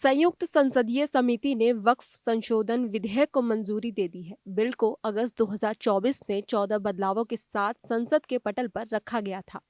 संयुक्त संसदीय समिति ने वक्फ संशोधन विधेयक को मंजूरी दे दी है। बिल को अगस्त 2024 में 14 बदलावों के साथ संसद के पटल पर रखा गया था।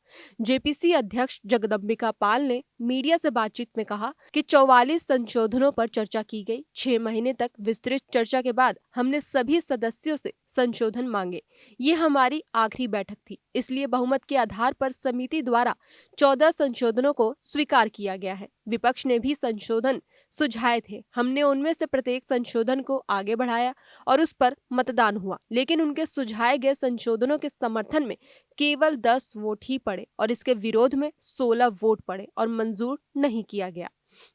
जेपीसी अध्यक्ष जगदम्बिका पाल ने मीडिया से बातचीत में कहा कि 44 संशोधनों पर चर्चा की गई। 6 महीने तक विस्तृत चर्चा के बाद हमने सभी सदस्यों से संशोधन मांगे। ये हमारी आखिरी बैठक थी, इसलिए बहुमत के आधार पर समिति द्वारा 14 संशोधनों को स्वीकार किया गया है। विपक्ष ने भी संशोधन सुझाए थे। हमने उनमें से प्रत्येक संशोधन को आगे बढ़ाया और उस पर मतदान हुआ, लेकिन उनके सुझाए गए संशोधनों के समर्थन में केवल 10 वोट ही पड़े और इसके विरोध में 16 वोट पड़े और मंजूर नहीं किया गया।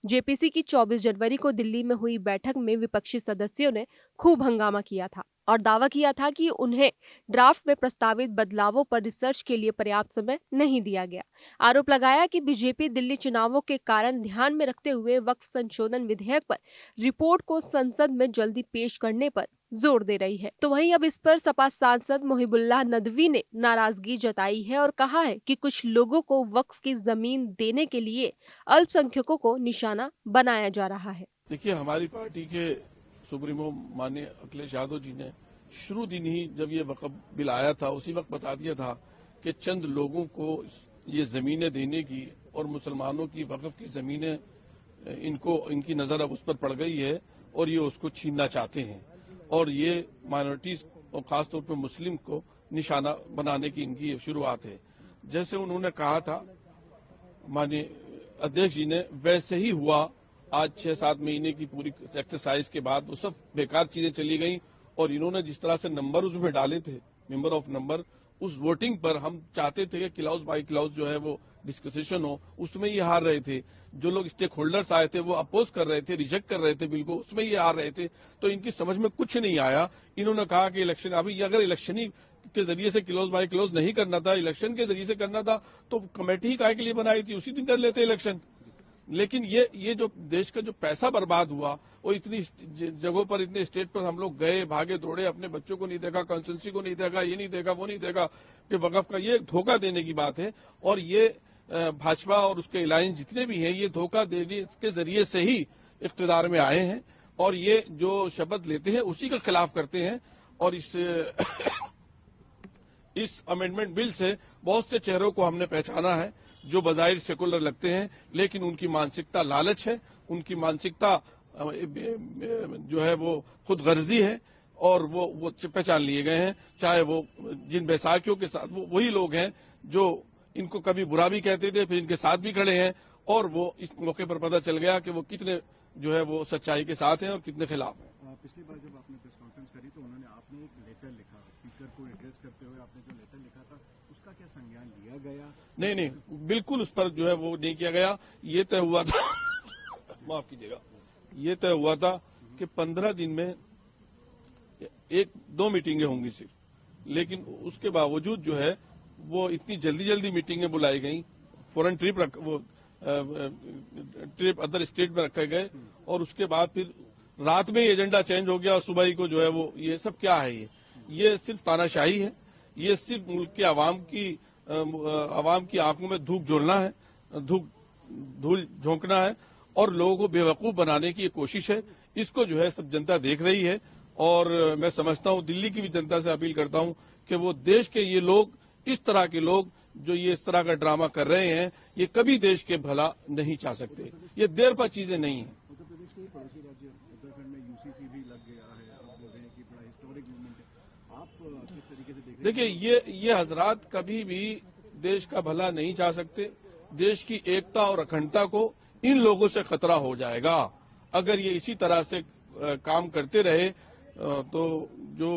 जेपीसी की 24 जनवरी को दिल्ली में हुई बैठक में विपक्षी सदस्यों ने खूब हंगामा किया था और दावा किया था कि उन्हें ड्राफ्ट में प्रस्तावित बदलावों पर रिसर्च के लिए पर्याप्त समय नहीं दिया गया। आरोप लगाया कि बीजेपी दिल्ली चुनावों के कारण ध्यान में रखते हुए वक्फ संशोधन विधेयक पर रिपोर्ट को संसद में जल्दी पेश करने पर जोर दे रही है। तो वहीं अब इस पर सपा सांसद मोहिबुल्लाह नदवी ने नाराजगी जताई है और कहा है कि कुछ लोगों को वक्फ की जमीन देने के लिए अल्पसंख्यकों को निशाना बनाया जा रहा है। देखिए, हमारी पार्टी के सुप्रीमो माननीय अखिलेश यादव जी ने शुरू दिन ही जब ये वक्फ बिल आया था उसी वक्त बता दिया था कि चंद लोगों को ये जमीनें देने की और मुसलमानों की वक्फ की जमीनें इनकी नजर अब उस पर पड़ गई है और ये उसको छीनना चाहते हैं और ये माइनॉरिटीज और खासतौर पर मुस्लिम को निशाना बनाने की इनकी शुरुआत है। जैसे उन्होंने कहा था माननीय अध्यक्ष जी ने, वैसे ही हुआ। आज 6-7 महीने की पूरी एक्सरसाइज के बाद वो सब बेकार चीजें चली गई और इन्होंने जिस तरह से नंबर उसमें डाले थे, मेंबर ऑफ नंबर, उस वोटिंग पर हम चाहते थे कि क्लाउज बाय क्लाउज जो है वो डिस्कशन हो, उसमें ये हार रहे थे। जो लोग स्टेक होल्डर्स आए थे वो अपोज कर रहे थे, रिजेक्ट कर रहे थे बिल को, उसमें ये हार रहे थे। तो इनकी समझ में कुछ नहीं आया। इन्होंने कहा कि इलेक्शन अभी अगर इलेक्शन ही के जरिए से क्लोज बाय क्लोज नहीं करना था, इलेक्शन के जरिए से करना था तो कमेटी ही काहे के लिए बनाई थी, उसी दिन कर लेते इलेक्शन। लेकिन ये जो देश का जो पैसा बर्बाद हुआ वो इतनी जगहों पर, इतने स्टेट पर हम लोग गए, भागे दौड़े, अपने बच्चों को नहीं देखा, कॉन्स्टिट्यूंसी को नहीं देखा, ये नहीं देखा, वो नहीं देखा कि वक्फ का ये धोखा देने की बात है। और ये भाजपा और उसके अलायंस जितने भी हैं ये धोखा देने के जरिए से ही इख्तिदार में आए हैं और ये जो शपथ लेते हैं उसी के खिलाफ करते हैं। और इस अमेंडमेंट बिल से बहुत से चेहरों को हमने पहचाना है जो बजाहिर सेकुलर लगते हैं, लेकिन उनकी मानसिकता लालच है, उनकी मानसिकता जो है वो खुद गर्जी है और वो पहचान लिए गए हैं। चाहे वो जिन बैसाखियों के साथ वो वही लोग हैं जो इनको कभी बुरा भी कहते थे, फिर इनके साथ भी खड़े हैं और वो इस मौके पर पता चल गया कि वो कितने जो है वो सच्चाई के साथ हैं और कितने खिलाफ हैं। पिछली बार जब आपने प्रेस कॉन्फ्रेंस करी तो आपने एक लेटर लिखा, स्पीकर को एड्रेस करते हुए आपने जो लेटर लिखा था उसका क्या संज्ञान लिया गया? नहीं, बिल्कुल उस पर जो है वो नहीं किया गया। ये तय हुआ था माफ कीजिएगा, ये तय हुआ था कि 15 दिन में 1-2 मीटिंगें होंगी सिर्फ, लेकिन उसके बावजूद जो है वो इतनी जल्दी मीटिंगें बुलाई गई, फॉरेन ट्रिप अदर स्टेट में रखे गए और उसके बाद फिर रात में एजेंडा चेंज हो गया और सुबह ही को जो है वो ये सब क्या है, ये सिर्फ तानाशाही है। ये सिर्फ मुल्क के आवाम की आंखों में धूल झोंकना है और लोगों को बेवकूफ बनाने की कोशिश है। इसको जो है सब जनता देख रही है और मैं समझता हूं, दिल्ली की भी जनता से अपील करता हूं कि वो देश के ये लोग, इस तरह के लोग जो ये इस तरह का ड्रामा कर रहे हैं, ये कभी देश के भला नहीं चाह सकते। ये देर पर चीजें नहीं है। उत्तर प्रदेश के पड़ोसी राज्य उत्तराखंड में यूसीसी भी लग गया है, आप बोल रहे हैं कि बड़ा हिस्टोरिक मूवमेंट है, आप किस तरीके से देख रहे हैं? देखिए, ये हजरात कभी भी देश का भला नहीं चाह सकते। देश की एकता और अखंडता को इन लोगों से खतरा हो जाएगा अगर ये इसी तरह से काम करते रहे। तो जो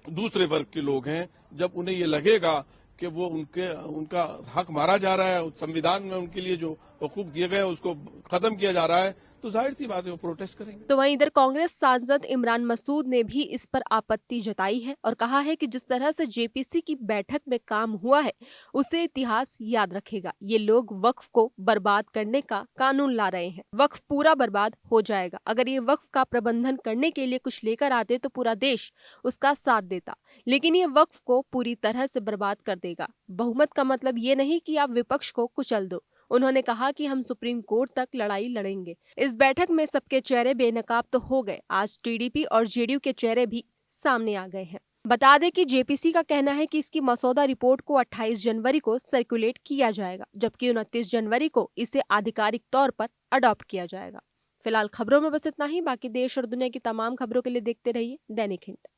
दूसरे वर्ग के लोग हैं, जब उन्हें ये लगेगा कि वो उनका हक मारा जा रहा है, संविधान में उनके लिए जो हकूक दिए गए उसको खत्म किया जा रहा है, तो जाहिर सी बात है वो प्रोटेस्ट करेंगे। तो वहीं इधर कांग्रेस सांसद इमरान मसूद ने भी इस पर आपत्ति जताई है और कहा है कि जिस तरह से जेपीसी की बैठक में काम हुआ है उसे इतिहास याद रखेगा। ये लोग वक्फ को बर्बाद करने का कानून ला रहे हैं, वक्फ पूरा बर्बाद हो जाएगा। अगर ये वक्फ का प्रबंधन करने के लिए कुछ लेकर आते तो पूरा देश उसका साथ देता, लेकिन ये वक्फ को पूरी तरह से बर्बाद कर देगा। बहुमत का मतलब ये नहीं कि आप विपक्ष को कुचल दो, उन्होंने कहा कि हम सुप्रीम कोर्ट तक लड़ाई लड़ेंगे। इस बैठक में सबके चेहरे बेनकाब तो हो गए, आज टीडीपी और जेडीयू के चेहरे भी सामने आ गए हैं। बता दें कि जेपीसी का कहना है कि इसकी मसौदा रिपोर्ट को 28 जनवरी को सर्कुलेट किया जाएगा, जबकि 29 जनवरी को इसे आधिकारिक तौर पर अडॉप्ट किया जाएगा। फिलहाल खबरों में बस इतना ही। बाकी देश और दुनिया की तमाम खबरों के लिए देखते रहिए दैनिक हिंट।